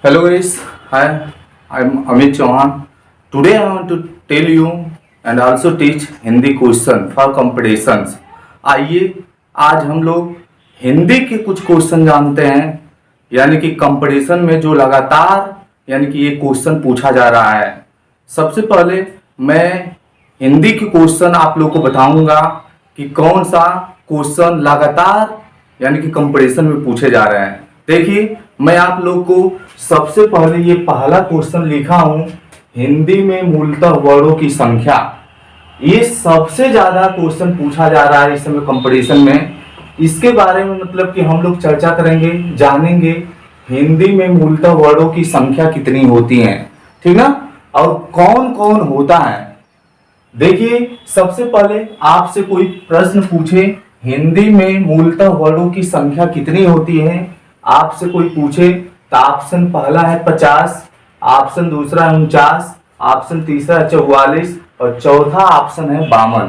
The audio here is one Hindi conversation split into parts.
Hello guys, hi, I'm Amit Chauhan. Today I want to tell you and also teach Hindi question for competitions. आइए आज हम लोग हिंदी के कुछ क्वेश्चन जानते हैं, यानी कि कंपटीशन में जो लगातार यानी कि ये क्वेश्चन पूछा जा रहा है। सबसे पहले मैं हिंदी के क्वेश्चन आप लोग को बताऊंगा कि कौन सा क्वेश्चन लगातार यानी कि कंपटीशन में पूछे जा रहे हैं। देखिए मैं आप लोग को सबसे पहले ये पहला क्वेश्चन लिखा हूं, हिंदी में मूलतः वर्णों की संख्या। ये सबसे ज्यादा क्वेश्चन पूछा जा रहा है इस समय कंपटीशन में। इसके बारे में मतलब कि हम लोग चर्चा करेंगे, जानेंगे हिंदी में मूलतः वर्णों की संख्या कितनी होती है, ठीक ना, और कौन कौन होता है। देखिए सबसे पहले आपसे कोई प्रश्न पूछे हिंदी में मूलतः वर्णों की संख्या कितनी होती है, आपसे कोई पूछे तो ऑप्शन पहला है 50, ऑप्शन दूसरा है 49, ऑप्शन तीसरा है 44 और चौथा ऑप्शन है 52।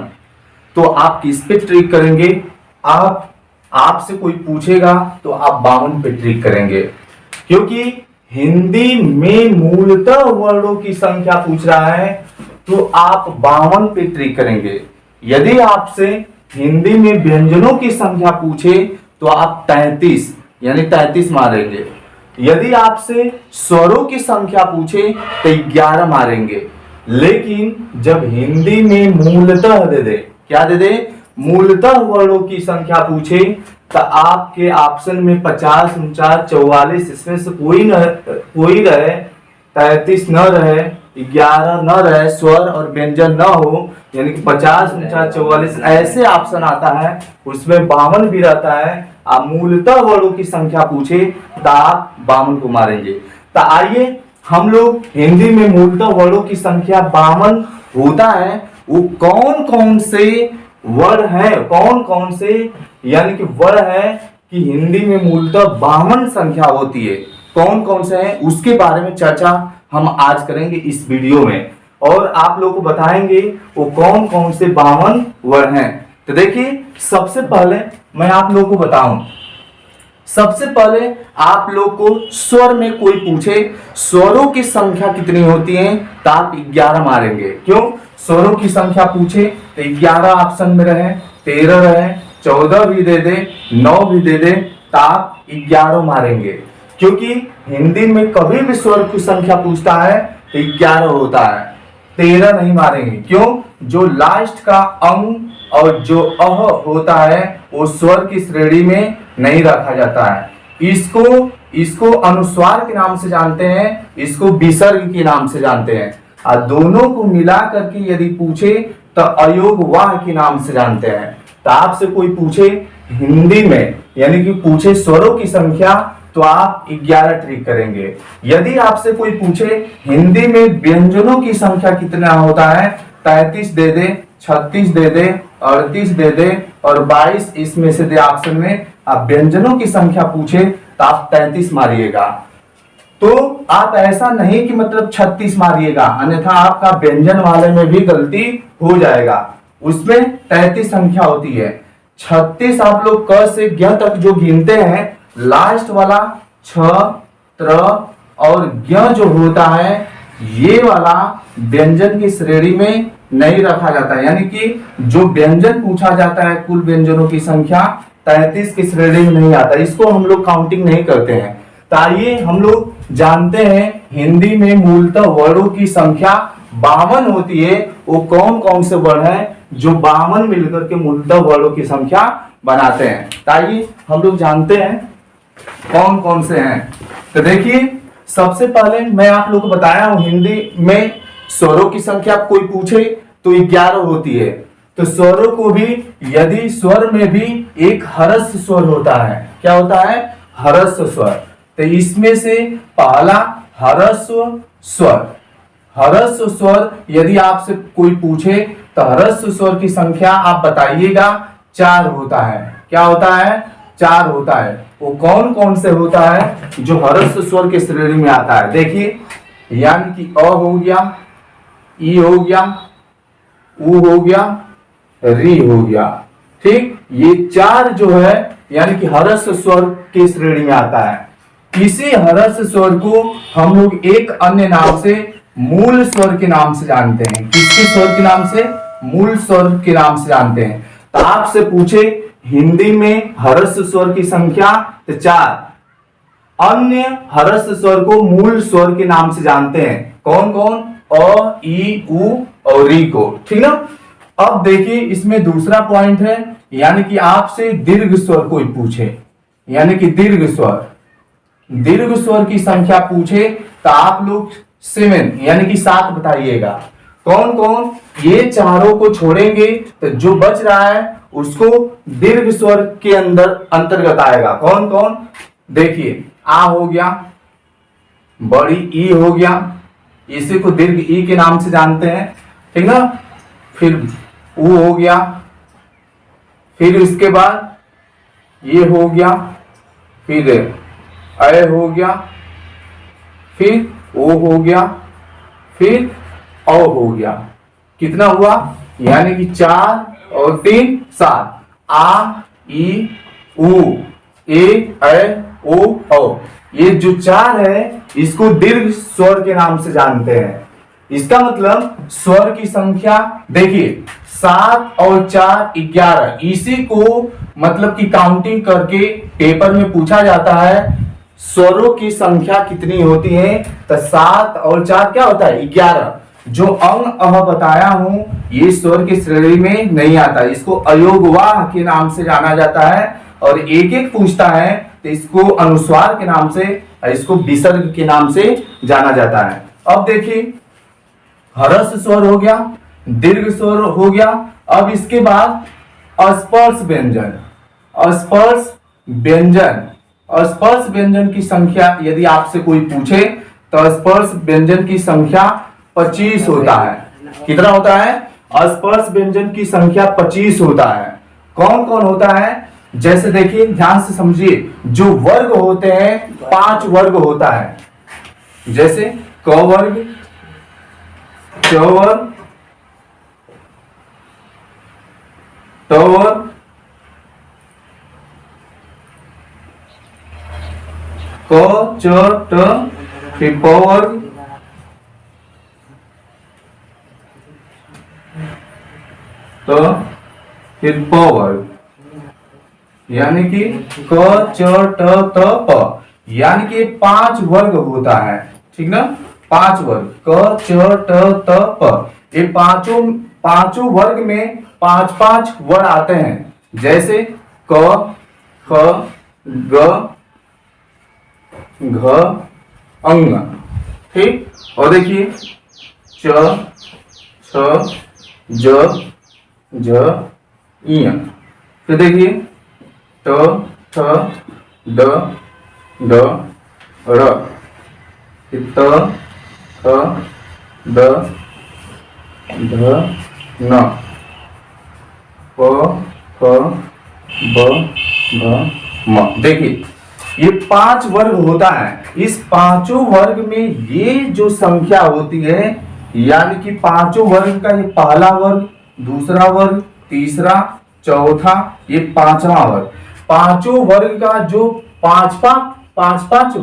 तो आप किस पे ट्रिक करेंगे? आपसे कोई पूछेगा तो आप 52 पे ट्रिक करेंगे, क्योंकि हिंदी में मूलतः वर्णों की संख्या पूछ रहा है तो आप 52 पे ट्रिक करेंगे। यदि आपसे हिंदी में व्यंजनों की संख्या पूछे तो आप 33 यानी 33 मारेंगे। यदि आपसे स्वरों की संख्या पूछे तो 11 मारेंगे। लेकिन जब हिंदी में मूलतः दे दे, क्या दे दे, मूलतः वर्णों की संख्या पूछे तो आपके ऑप्शन में 50, 49, 44 इसमें से कोई रहे, 33 न रहे, 11 न रहे, स्वर और व्यंजन न हो, यानी कि 50, 49, 44 ऐसे ऑप्शन आता है, उसमें 52 भी रहता है। आप मूलतः वर्णों की संख्या पूछे तो आप 52 को मारेंगे। तो आइए हम लोग हिंदी में मूलतः वर्णों की संख्या 52 होता है, वो कौन कौन से वर्ड है, कौन कौन से यानी कि वर्ड है कि हिंदी में मूलतः 52 संख्या होती है, कौन कौन से हैं, उसके बारे में चर्चा हम आज करेंगे इस वीडियो में, और आप लोग को बताएंगे वो कौन कौन से 52 वर्ड हैं। तो देखिए सबसे पहले मैं आप लोग को बताऊं, सबसे पहले आप लोग को स्वर में कोई पूछे स्वरों की संख्या कितनी होती है तो आप 11 मारेंगे। क्यों? स्वरों की संख्या पूछे तो 11 ऑप्शन में रहे, 13 रहे, 14 भी दे दे, 9 भी दे दे तो आप 11 मारेंगे। क्योंकि हिंदी में कभी भी स्वर की संख्या पूछता है तो 11 होता है, 13 नहीं मारेंगे। क्यों? जो लास्ट का अंग और जो अह होता है वो स्वर की श्रेणी में नहीं रखा जाता है। इसको अनुस्वार के नाम से जानते हैं, इसको विसर्ग के नाम से जानते हैं, और दोनों को मिला करके यदि पूछे तो अयोग वाह के नाम से जानते हैं। तो आपसे कोई पूछे हिंदी में यानी कि पूछे स्वरों की संख्या तो आप 11 ट्रिक करेंगे। यदि आपसे कोई पूछे हिंदी में व्यंजनों की संख्या कितना होता है, 33 दे दे, 36 दे दे, 38 दे दे और 22 इसमें से दे ऑप्शन में, आप व्यंजनों की संख्या पूछे तो आप 33 मारिएगा। तो आप ऐसा नहीं कि मतलब 36 मारिएगा, अन्यथा आपका व्यंजन वाले में भी गलती हो जाएगा। उसमें 33 संख्या होती है। 36 आप लोग क से ज्ञ तक जो गिनते हैं, लास्ट वाला छ, त्र और ज्ञ जो होता है ये वाला व्यंजन की श्रेणी में नहीं रखा जाता है, यानी कि जो व्यंजन पूछा जाता है कुल व्यंजनों की संख्या 33 की श्रेणी में नहीं आता, इसको हम लोग काउंटिंग नहीं करते हैं। तो आइए हम लोग जानते हैं हिंदी में मूलतः वर्णों की संख्या 52 होती है, वो कौन कौन से वर्ण हैं जो 52 मिलकर के मूलतः वर्णों की संख्या बनाते हैं। तो आइए हम लोग जानते हैं कौन कौन से हैं। तो देखिए सबसे पहले मैं आप लोग को बताया हूं हिंदी में स्वरों की संख्या कोई पूछे तो 11 होती है। तो स्वरों को भी यदि स्वर में भी एक हरस्व स्वर होता है, क्या होता है, हरस्व स्वर। तो इसमें से पहला हरस्व स्वर, हरस्व स्वर यदि आपसे कोई पूछे तो हरस्व स्वर की संख्या आप बताइएगा 4 होता है। क्या होता है? 4 होता है। वो कौन कौन से होता है जो हरस्व स्वर के श्रेणी में आता है? देखिए यानी कि अ हो गया, ई हो गया, उ हो गया, री हो गया, ठीक। ये 4 जो है यानी कि हरस्व स्वर की श्रेणी में आता है। इसी ह्रस्व स्वर को हम लोग एक अन्य नाम से मूल स्वर के नाम से जानते हैं। किसके स्वर के नाम से? मूल स्वर के नाम से जानते हैं। तो आपसे पूछे हिंदी में ह्रस्व स्वर की संख्या, तो 4। अन्य ह्रस्व स्वर को मूल स्वर के नाम से जानते हैं। कौन कौन? अ, ई, उ और ई को। ठीक ना। अब देखिए इसमें दूसरा पॉइंट है, यानी कि आपसे दीर्घ स्वर कोई पूछे, यानी कि दीर्घ स्वर की संख्या पूछे, तो आप लोग 7 यानी कि 7 बताइएगा। कौन कौन? ये चारों को छोड़ेंगे तो जो बच रहा है उसको दीर्घ स्वर के अंतर्गत आएगा। कौन कौन? देखिए, आ हो गया, बड़ी ई हो गया, इसी को दीर्घ ई के नाम से जानते हैं। ठीक ना। फिर उ हो गया, फिर इसके बाद ये हो गया, फिर अ हो गया, फिर ओ हो गया, फिर औ हो गया। कितना हुआ? यानी कि 4 और 3 7। आ, ई, उ, ए, ओ, औ। ये जो 4 है इसको दीर्घ स्वर के नाम से जानते हैं। इसका मतलब स्वर की संख्या देखिए 7 और 4 11। इसी को मतलब की काउंटिंग करके पेपर में पूछा जाता है स्वरों की संख्या कितनी होती है। तो 7 और 4 क्या होता है? 11। जो अंग अह बताया हूं ये स्वर की श्रेणी में नहीं आता, इसको अयोगवाह के नाम से जाना जाता है। और एक एक पूछता है तो इसको अनुस्वार के नाम से, इसको विसर्ग के नाम से जाना जाता है। अब देखिए ह्रस्व स्वर हो गया, दीर्घ स्वर हो गया। अब इसके बाद अस्पर्श व्यंजन। अस्पर्श व्यंजन की संख्या यदि आपसे कोई पूछे तो स्पर्श व्यंजन की संख्या 25 होता है। कितना होता है? अस्पर्श व्यंजन की संख्या 25 होता है। कौन कौन होता है? जैसे देखिए, ध्यान से समझिए, जो वर्ग होते हैं 5 वर्ग होता है। जैसे क वर्ग, च वर्ग, ट वर्ग, क, च, ट, फिर प वर्ग, तो फिर प वर्ग, यानी कि क, च, ट, त, प, यानी कि 5 वर्ग होता है। ठीक ना। 5 वर्ग, क, च, ट, त, प। ये पांचों वर्ग में 5-5 वर्ड आते हैं। जैसे क, ख, ग, घ, अंग। ठीक। और देखिए च, छ, ज, ज, इय। फिर देखिए ट, ठ, ड, ढ, र, फिर त, थ, द, ध, न, प, फ, ब, भ, म। देखिए ये 5 वर्ग होता है। इस पांचों वर्ग में ये जो संख्या होती है, यानी कि पांचों वर्ग का ये पहला वर्ग, दूसरा वर्ग, तीसरा, चौथा, ये 5वां वर्ग। पांचों वर्ग का जो 5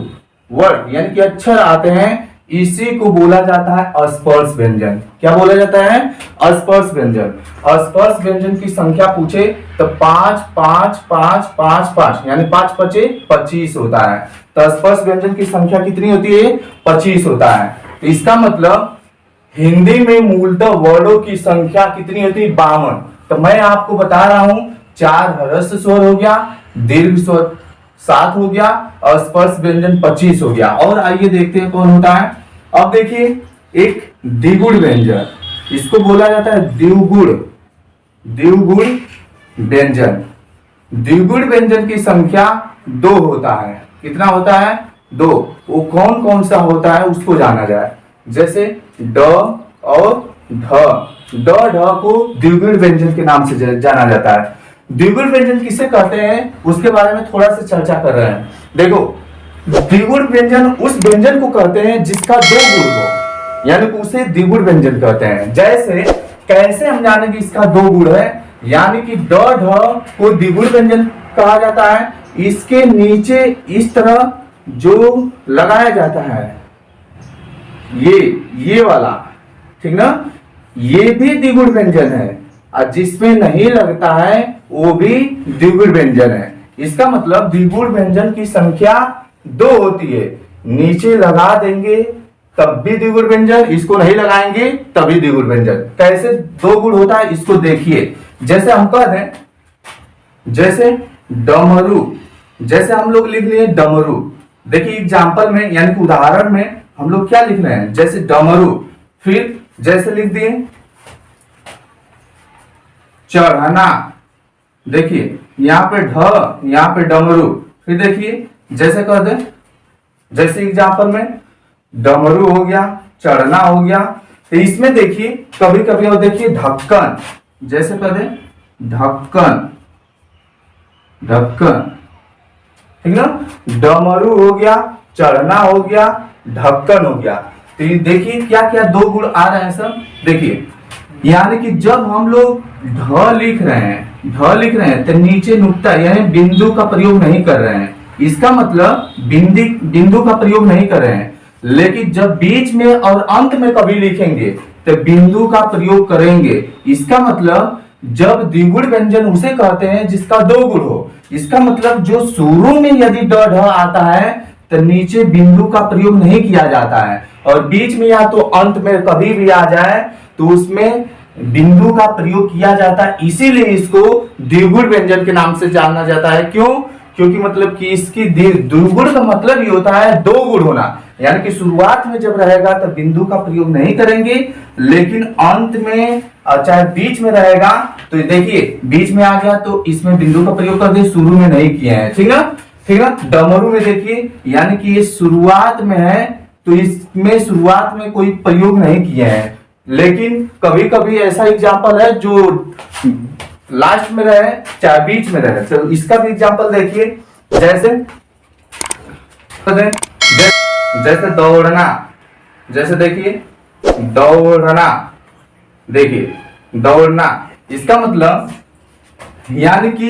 वर्ग यानी कि अक्षर आते हैं, इसी को बोला जाता है अस्पर्श व्यंजन। क्या बोला जाता है? अस्पर्श व्यंजन। अस्पर्श व्यंजन की संख्या पूछे तो 5 5 5 5 5 यानी 5 पचे 25 होता है। तो स्पर्श व्यंजन की संख्या कितनी होती है? 25 होता है। तो इसका मतलब हिंदी में मूलतः वर्णों की संख्या कितनी होती है? 52। तो मैं आपको बता रहा हूं 4 ह्रस्व स्वर हो गया, दीर्घ स्वर 7 हो गया और स्पर्श व्यंजन 25 हो गया। और आइए देखते हैं कौन होता है। अब देखिए एक द्विगुण व्यंजन, इसको बोला जाता है द्विगुण व्यंजन। द्विगुण व्यंजन की संख्या 2 होता है। कितना होता है? 2। वो कौन कौन सा होता है उसको जाना जाए। जैसे ड और ढ। ड ढ को द्विगुण व्यंजन के नाम से जाना जाता है। द्विगुण व्यंजन किसे कहते हैं उसके बारे में थोड़ा सा चर्चा कर रहे हैं। देखो द्विगुण व्यंजन उस व्यंजन को कहते हैं जिसका 2 गुण हो, यानी कि उसे द्विगुण व्यंजन कहते हैं। जैसे कैसे हम जानेंगे इसका 2 गुण है, यानी कि ड ढ को द्विगुण व्यंजन कहा जाता है। इसके नीचे इस तरह जो लगाया जाता है ये वाला, ठीक ना, ये भी द्विगुण व्यंजन है, और जिसमें नहीं लगता है वो भी द्विगुण व्यंजन है। इसका मतलब द्विगुण व्यंजन की संख्या 2 होती है। नीचे लगा देंगे तब भी द्विगुण व्यंजन, इसको नहीं लगाएंगे तभी द्विगुण व्यंजन। कैसे 2 गुण होता है इसको देखिए। जैसे हम कह दें, जैसे डमरू, जैसे हम लोग लिख लिए डमरू। देखिए एग्जाम्पल में यानी कि उदाहरण में हम लोग क्या लिख रहे हैं, जैसे डमरू, फिर जैसे लिख दिए चढ़ना। देखिए यहां पे ढ, यहां पे डमरू। फिर देखिए जैसे कह दे, जैसे एग्जाम्पल में डमरू हो गया, चढ़ना हो गया। तो इसमें देखिए कभी कभी और देखिए ढक्कन, जैसे कह दे ढक्कन, ढक्कन, ठीक ना। डमरू हो गया, चढ़ना हो गया, ढक्कन हो गया। तो ये देखिए क्या क्या 2 गुण आ रहे हैं सब। देखिए यानी कि जब हम लोग ढ लिख रहे हैं तो नीचे नुक्ता यानी बिंदु का प्रयोग नहीं कर रहे हैं। इसका मतलब बिंदु का प्रयोग नहीं कर रहे हैं। लेकिन जब बीच में और अंत में कभी लिखेंगे तो बिंदु का प्रयोग करेंगे। इसका मतलब जब द्विगुण व्यंजन उसे कहते हैं जिसका 2 गुण हो। इसका मतलब जो शुरू में यदि ड ढ आता है तो नीचे बिंदु का प्रयोग नहीं किया जाता है, और बीच में या तो अंत में कभी भी आ जाए तो उसमें बिंदु का प्रयोग किया जाता है। इसीलिए इसको द्विगुण व्यंजन के नाम से जाना जाता है। क्यों? क्योंकि मतलब कि इसकी द्विगुण का मतलब ये होता है 2 गुण होना। यानी कि शुरुआत में जब रहेगा तो बिंदु का प्रयोग नहीं करेंगे, लेकिन अंत में चाहे बीच में रहेगा तो देखिए बीच में आ गया तो इसमें बिंदु का प्रयोग कर दे, शुरू में नहीं किए हैं। ठीक ना, ठीक ना। डमरू में देखिए यानी कि ये शुरुआत में है तो इसमें शुरुआत में कोई प्रयोग नहीं किए हैं, लेकिन कभी कभी ऐसा एग्जाम्पल है जो लास्ट में रहे चाहे बीच में रहे। तो इसका भी एग्जाम्पल देखिए, जैसे दौड़ना, जैसे देखिए दौड़ना, देखिए दौड़ना। इसका मतलब यानी कि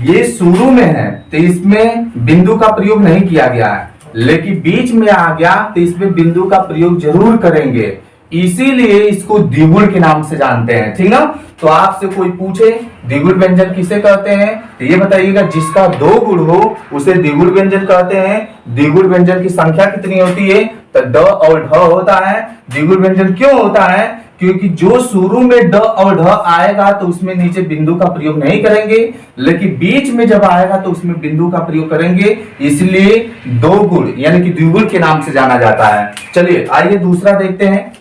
ये शुरू में है तो इसमें बिंदु का प्रयोग नहीं किया गया है, लेकिन बीच में आ गया तो इसमें बिंदु का प्रयोग जरूर करेंगे। इसीलिए इसको द्विगुण के नाम से जानते हैं। ठीक ना। तो आपसे कोई पूछे द्विगुण व्यंजन किसे कहते हैं तो ये बताइएगा, जिसका 2 गुण हो उसे द्विगुण व्यंजन कहते हैं। द्विगुण व्यंजन की संख्या कितनी होती है तो ड और ढ होता है। द्विगुण व्यंजन क्यों होता है? क्योंकि जो शुरू में ड और ढ आएगा तो उसमें नीचे बिंदु का प्रयोग नहीं करेंगे, लेकिन बीच में जब आएगा तो उसमें बिंदु का प्रयोग करेंगे। इसलिए 2 गुण यानी कि द्विगुण के नाम से जाना जाता है। चलिए आइए दूसरा देखते हैं।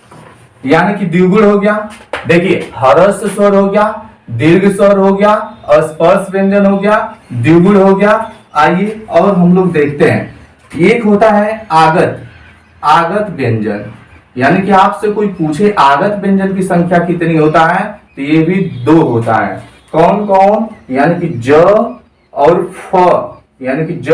यानी कि द्विगुण हो गया, देखिए हरस स्वर हो गया, दीर्घ स्वर हो गया, स्पर्श व्यंजन हो गया, द्विगुण हो गया। आइए और हम लोग देखते हैं। एक होता है आगत, आगत व्यंजन। यानी कि आपसे कोई पूछे आगत व्यंजन की संख्या कितनी होता है तो ये भी 2 होता है। कौन कौन? यानी कि ज और फ, यानी कि ज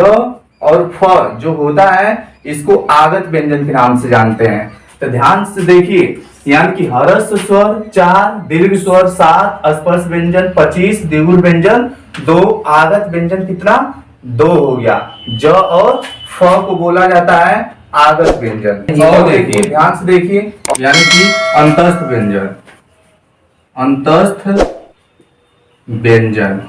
और फ जो होता है इसको आगत व्यंजन के नाम से जानते हैं। तो ध्यान से देखिए, यानी कि हरस स्वर 4, दीर्घ स्वर 7, स्पर्श व्यंजन 25, द्विगुण व्यंजन 2, आगत व्यंजन कितना 2 हो गया। ज और फ को बोला जाता है आगत व्यंजन। और देखिए ध्यान से देखिए, यानी कि अंतस्थ व्यंजन, अंतस्थ व्यंजन।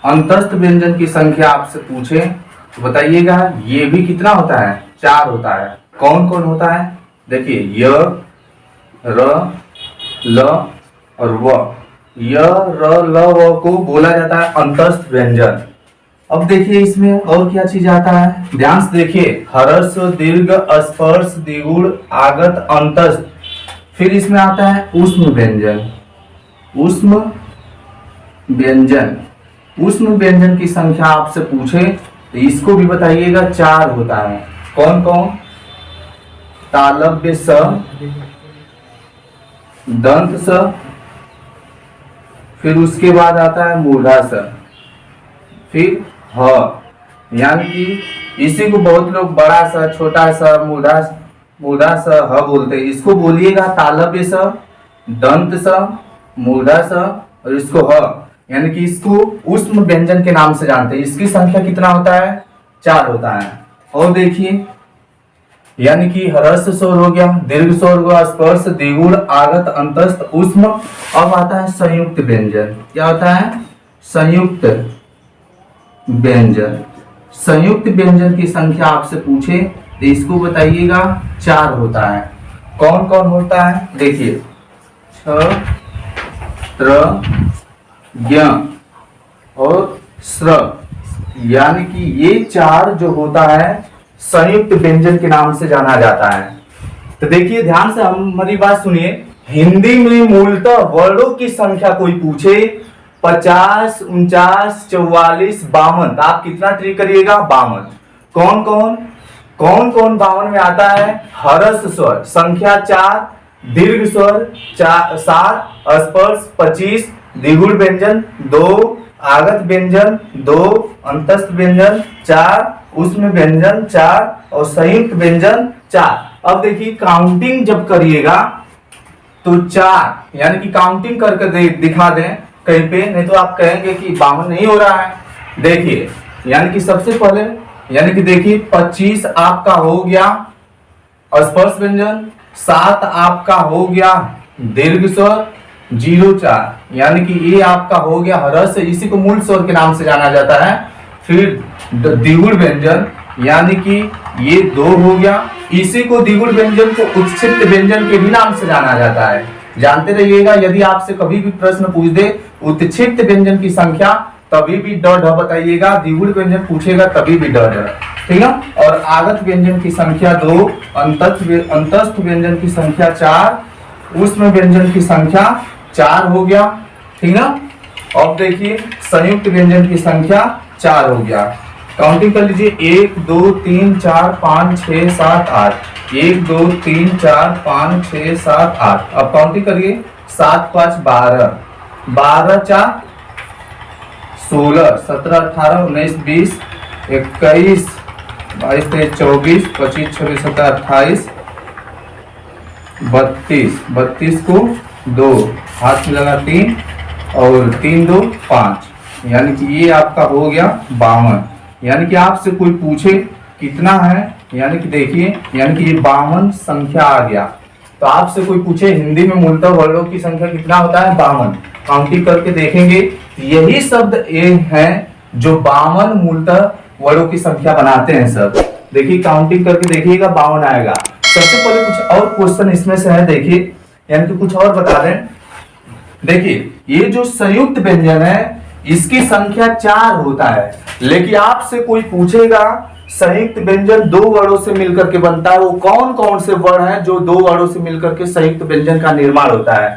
अंतस्थ व्यंजन की संख्या आपसे पूछे तो बताइएगा, ये भी कितना होता है 4 होता है। कौन कौन होता है? देखिए य, र, ल और व। य, र, ल, व को बोला जाता है अंतस्थ व्यंजन। अब देखिए इसमें और क्या चीज आता है, ध्यान से देखिए। हरस, दीर्घ, स्पर्श, द्विगुण, आगत, अंतस्थ। फिर इसमें आता है ऊष्म व्यंजन, ऊष्म व्यंजन। ऊष्म व्यंजन की संख्या आपसे पूछे तो इसको भी बताइएगा 4 होता है। कौन कौन? तालव्य स, दंत स, फिर उसके बाद आता है मूढ़ा स, फिर ह। यानी कि इसी को बहुत लोग बड़ा सा, छोटा सा, मूढ़ा सा, ह बोलते हैं। इसको बोलिएगा तालव्य स, दंत स, मूढ़ा स और इसको ह। यानी कि इसको ऊष्म व्यंजन के नाम से जानते हैं। इसकी संख्या कितना होता है 4 होता है। और देखिए यानी कि ह्रस्व स्वर हो गया, दीर्घ स्वर हो गया, स्पर्श, द्विगुण, आगत, अंतस्थ, ऊष्म। अब आता है संयुक्त व्यंजन। क्या होता है? संयुक्त व्यंजन। संयुक्त व्यंजन की संख्या आपसे पूछे तो इसको बताइएगा 4 होता है। कौन कौन होता है? देखिए छ, त्र, ज्ञ और स्र, यानी कि ये 4 जो होता है संयुक्त व्यंजन के नाम से जाना जाता है। तो देखिए ध्यान से हमारी बात सुनिए। हिंदी में मूलतः वर्णों की संख्या कोई पूछे 50, 49, 44, 52, तो आप कितना ट्री करिएगा? 52। कौन कौन 52 में आता है? ह्रस्व स्वर संख्या 4, दीर्घ स्वर 7, स्पर्श 25, द्विगुण व्यंजन 2, आगत व्यंजन 2, अंतस्थ व्यंजन 4, ऊष्म व्यंजन 4 और संयुक्त व्यंजन 4। अब देखिए काउंटिंग जब करिएगा तो 4, यानी कि काउंटिंग करके दिखा दें कहीं पे, नहीं तो आप कहेंगे कि 52 नहीं हो रहा है। देखिए यानी कि सबसे पहले यानी कि देखिए 25 आपका हो गया स्पर्श व्यंजन, 7 आपका हो गया दीर्घ स्वर, 04 यानी कि ये आपका हो गया ह्रस्व, इसी को मूल स्वर के नाम से जाना जाता है। फिर द्विगुण व्यंजन यानी कि ये 2 हो गया, इसी को द्विगुण व्यंजन को उत्क्षिप्त व्यंजन के भी नाम से जाना जाता है। जानते रहिएगा, यदि आपसे कभी भी प्रश्न पूछ दे उत्क्षिप्त व्यंजन की संख्या तभी भी ड बताइएगा, द्विगुण व्यंजन पूछेगा तभी भी ड, ठीक है। और आगत व्यंजन की संख्या 2, अंतस्थ व्यंजन की संख्या 4, ऊष्म व्यंजन की संख्या 4 हो गया, ठीक है। अब देखिए संयुक्त व्यंजन की संख्या 4 हो गया। काउंटिंग कर लीजिए 1 2 3 4 5 6 7 8, 1 2 3 4 5 6 7 8। अब काउंटिंग करिए 7 5 12, 12 4 16, 17 18 19 20 21 22 23 24 25 26 27 28 32, 32 को 2 हाथ में लगा 3 और 3 2 5, यानी कि ये आपका हो गया 52। यानी कि आपसे कोई पूछे कितना है, यानी कि देखिए यानी कि ये 52 संख्या आ गया। तो आपसे कोई पूछे हिंदी में मूलतः वर्णों की संख्या कितना होता है? 52। काउंटिंग करके देखेंगे यही शब्द ये हैं जो 52 मूलतः वर्णों की संख्या बनाते हैं सब। देखिए काउंटिंग करके देखिएगा 52 आएगा। सबसे पहले कुछ और क्वेश्चन इसमें से है, देखिए यानी कि कुछ और बता दें। देखिए ये जो संयुक्त व्यंजन है इसकी संख्या 4 होता है, लेकिन आपसे कोई पूछेगा संयुक्त व्यंजन 2 वर्णों से मिलकर के बनता है, वो कौन कौन से वर्ण हैं जो 2 वर्णों से मिलकर के संयुक्त व्यंजन का निर्माण होता है?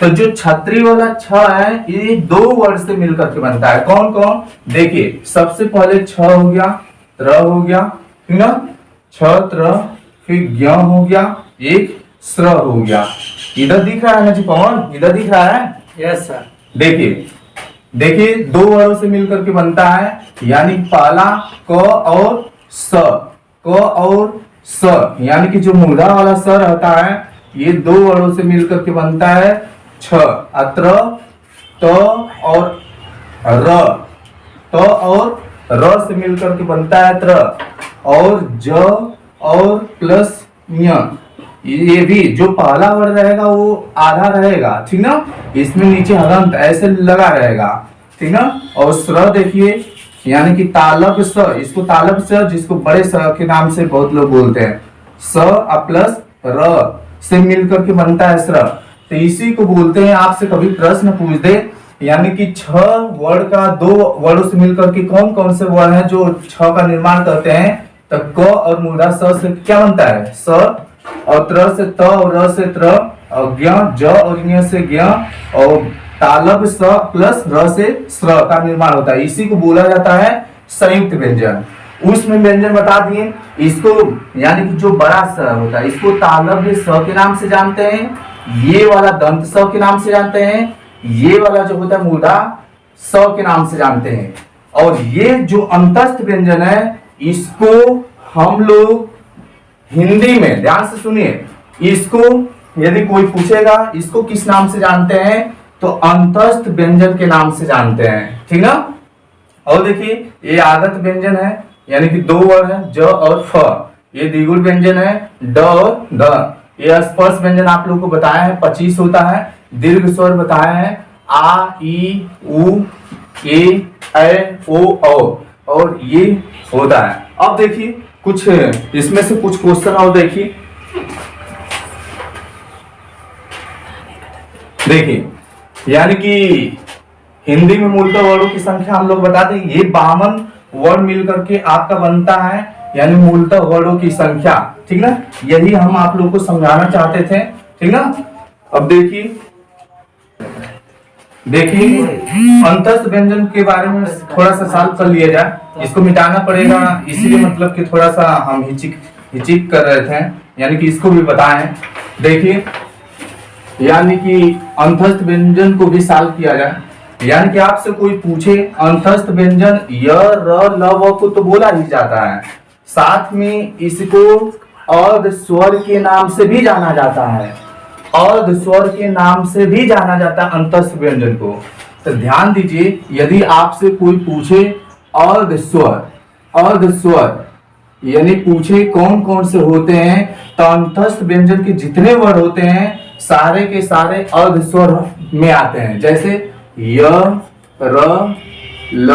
तो जो छतरी वाला छ है ये 2 वर्ण से मिलकर के बनता है। कौन कौन? देखिए सबसे पहले छ हो गया, त्र हो गया, ठीक ना, छ त्र, फिर ज्ञ हो गया, एक स्र हो गया। इधर दिख रहा है ना जी कौन? इधर दिख रहा है? Yes sir. देखिए 2 वर्णों से मिलकर के बनता है, यानी पहला क और स, क और स, यानी कि जो मूर्धा वाला स रहता है ये 2 वर्णों से मिलकर के बनता है छ। अत्र त और र, त और र से मिलकर के बनता है त्र, और ज और प्लस य, ये भी जो पहला वर्ण रहेगा वो आधा रहेगा, ठीक ना, इसमें नीचे हलंत ऐसे लगा रहेगा, ठीक ना। और स्र देखिए यानी कि तालब स, इसको तालब स जिसको बड़े स के नाम से बहुत लोग बोलते हैं, स प्लस र से मिलकर के बनता है स्र। तो इसी को बोलते हैं, आपसे कभी प्रश्न पूछ दे यानी कि 6 वर्ण का 2 वर्णों से मिलकर के कौन कौन से वर्ण हैं जो 6 का निर्माण करते हैं, तो क और मूर्धा स से क्या बनता है? स, और त्र से त और र से त्र, और ज्ञ ज और ञ से ज्ञ, और तालब स प्लस र से स्र का निर्माण होता है। इसी को बोला जाता है संयुक्त व्यंजन। ऊष्म व्यंजन बता दिए, इसको यानी कि जो बड़ा स होता है इसको तालब स के नाम से जानते हैं, ये वाला दंत स के नाम से जानते हैं, ये वाला जो होता है मूर्धा स के नाम से जानते हैं। और ये जो अंतस्थ व्यंजन है इसको हम लोग हिंदी में, ध्यान से सुनिए, इसको यदि कोई पूछेगा इसको किस नाम से जानते हैं तो अंतस्थ व्यंजन के नाम से जानते हैं, ठीक ना। और देखिए ये आगत व्यंजन है, यानी कि दो वर्ड है ज और फ। ये द्विगुण व्यंजन है ड और ध। ये स्पर्श व्यंजन आप लोग को बताया है 25 होता है। दीर्घ स्वर बताया है आ, ई, उ, ए, ओ, और ये होता है। अब देखिए कुछ इसमें से कुछ क्वेश्चन और देखिए यानी कि हिंदी में मूलतः वर्डों की संख्या हम लोग बताते हैं, ये 52 वर्ड मिल करके आपका बनता है यानी मूलतः वर्डों की संख्या। ठीक ना, यही हम आप लोग को समझाना चाहते थे। ठीक ना, अब देखिए अंतस्थ व्यंजन के बारे में थोड़ा सा सॉल्व कर लिया जाए। इसको मिटाना पड़ेगा, इसीलिए मतलब कि थोड़ा सा हम हिचिक कर रहे थे, यानी कि इसको भी बताएं। देखिए यानी कि अंतस्थ व्यंजन को भी सॉल्व किया जाए। यानी कि आपसे कोई पूछे अंतस्थ व्यंजन य, र, ल, व को तो बोला ही जाता है, साथ में इसको अर्ध स्वर के नाम से भी जाना जाता है। अर्ध स्वर के नाम से भी जाना जाता है अंतस्थ व्यंजन को। तो ध्यान दीजिए, यदि आपसे कोई पूछे अर्ध स्वर यानी पूछे कौन कौन से होते हैं, तो अंतस्थ व्यंजन के जितने वर्ड होते हैं सारे के सारे अर्ध स्वर में आते हैं। जैसे य, र, ल,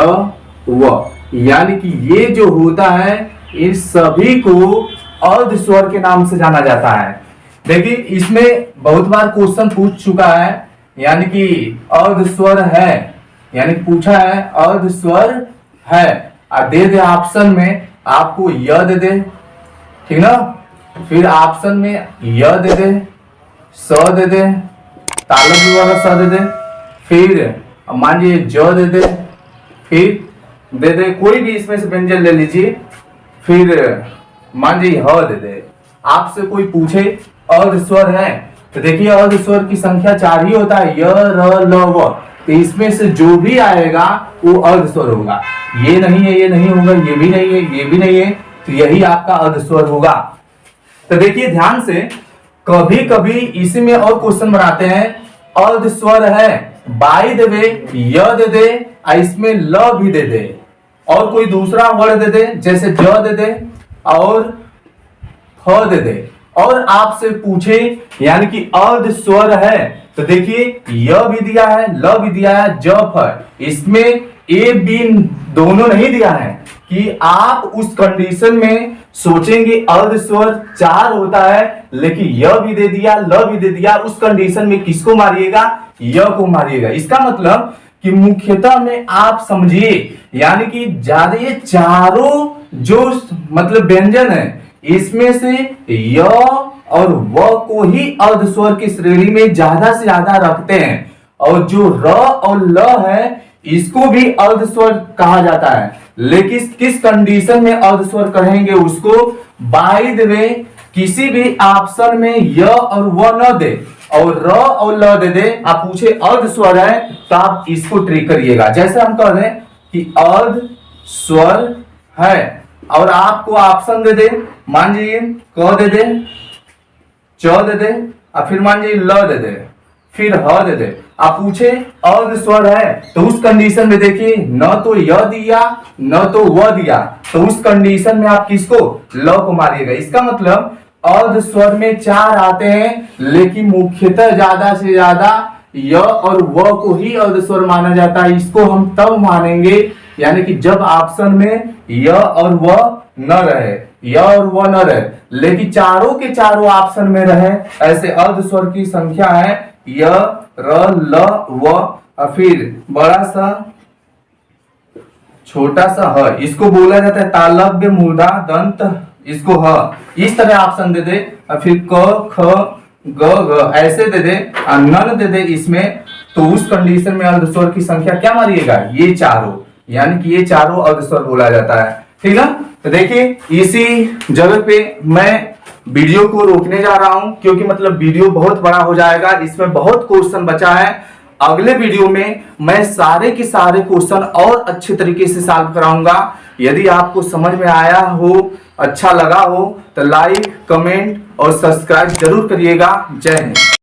व, यानी कि ये जो होता है इन सभी को अर्ध स्वर के नाम से जाना जाता है। देखिए इसमें बहुत बार क्वेश्चन पूछ चुका है, यानी कि अर्ध स्वर है, यानी पूछा है अर्ध स्वर है, दे दे ऑप्शन में आपको य दे दे, ठीक ना, फिर ऑप्शन में य दे दे, स दे दे, तालब वाला स दे दे, फिर मान लीजिए ज दे दे, फिर दे दे कोई भी इसमें से व्यंजन ले लीजिए, फिर मान लीजिए ह दे दे। आपसे कोई पूछे अर्ध स्वर है, तो देखिए अर्ध स्वर की संख्या 4 ही होता है, य, र, ल, व, तो इसमें से जो भी आएगा वो अर्ध स्वर होगा। ये नहीं है, ये नहीं होगा, ये भी नहीं है, ये भी नहीं है, तो यही आपका अर्ध स्वर होगा। तो देखिए ध्यान से, कभी कभी इसी में और क्वेश्चन बनाते हैं, अर्ध स्वर है, बाई दे दे, य दे दे, इसमें ल भी दे दे, और कोई दूसरा वर्ड दे दे, जैसे ज दे दे और फ दे दे, और आपसे पूछे यानी कि अर्ध स्वर है, तो देखिए य भी दिया है, ल भी दिया है, ज, फ, इसमें ए बी दोनों नहीं दिया है, कि आप उस कंडीशन में सोचेंगे अर्ध स्वर 4 होता है, लेकिन य भी दे दिया, ल भी दे दिया, उस कंडीशन में किसको मारिएगा, य को मारिएगा। इसका मतलब कि मुख्यतः में आप समझिए, यानी कि ज्यादा ये चारों जो मतलब व्यंजन है इसमें से य और व को ही अर्ध स्वर की श्रेणी में ज्यादा से ज्यादा रखते हैं, और जो र और ल है इसको भी अर्ध स्वर कहा जाता है। लेकिन किस कंडीशन में अर्ध स्वर कहेंगे उसको, बाय द वे किसी भी ऑप्शन में य और व न दे और र और ल दे दे, आप पूछे अर्ध स्वर है तो आप इसको ट्रिक करिएगा। जैसे हम कह रहे हैं कि अर्ध स्वर है और आपको ऑप्शन दे दे, मान लीजिए क दे दे, च दे दे, और फिर मान लीजिए ल दे दे, फिर ह दे दे, आप पूछे अर्ध स्वर है, तो उस कंडीशन में देखिए न तो य दिया न तो व दिया, तो उस कंडीशन में आप किसको, ल को मारिएगा। इसका मतलब अर्ध स्वर में 4 आते हैं, लेकिन मुख्यतः ज्यादा से ज्यादा य और व को ही अर्ध स्वर माना जाता है। इसको हम तब मानेंगे यानी कि जब ऑप्शन में य और व न रहे, य और व न रहे, लेकिन चारों के चारों ऑप्शन में रहे, ऐसे अर्ध स्वर की संख्या है य, र, ल, व, और फिर बड़ा सा छोटा सा ह, इसको बोला जाता है तालव्य मूर्धा दंत, इसको ह, इस तरह ऑप्शन दे दे, और फिर क, ख, ग, घ ऐसे दे दे, और नन दे दे इसमें, तो उस कंडीशन में अर्ध स्वर की संख्या क्या मारिएगा, ये चारों, यानी कि ये चारों अर्ध स्वर बोला जाता है। ठीक है, तो देखिए इसी जगह पे मैं वीडियो को रोकने जा रहा हूं, क्योंकि मतलब वीडियो बहुत बड़ा हो जाएगा, इसमें बहुत क्वेश्चन बचा है। अगले वीडियो में मैं सारे के सारे क्वेश्चन और अच्छे तरीके से सॉल्व कराऊंगा। यदि आपको समझ में आया हो, अच्छा लगा हो, तो लाइक, कमेंट और सब्सक्राइब जरूर करिएगा। जय हिंद।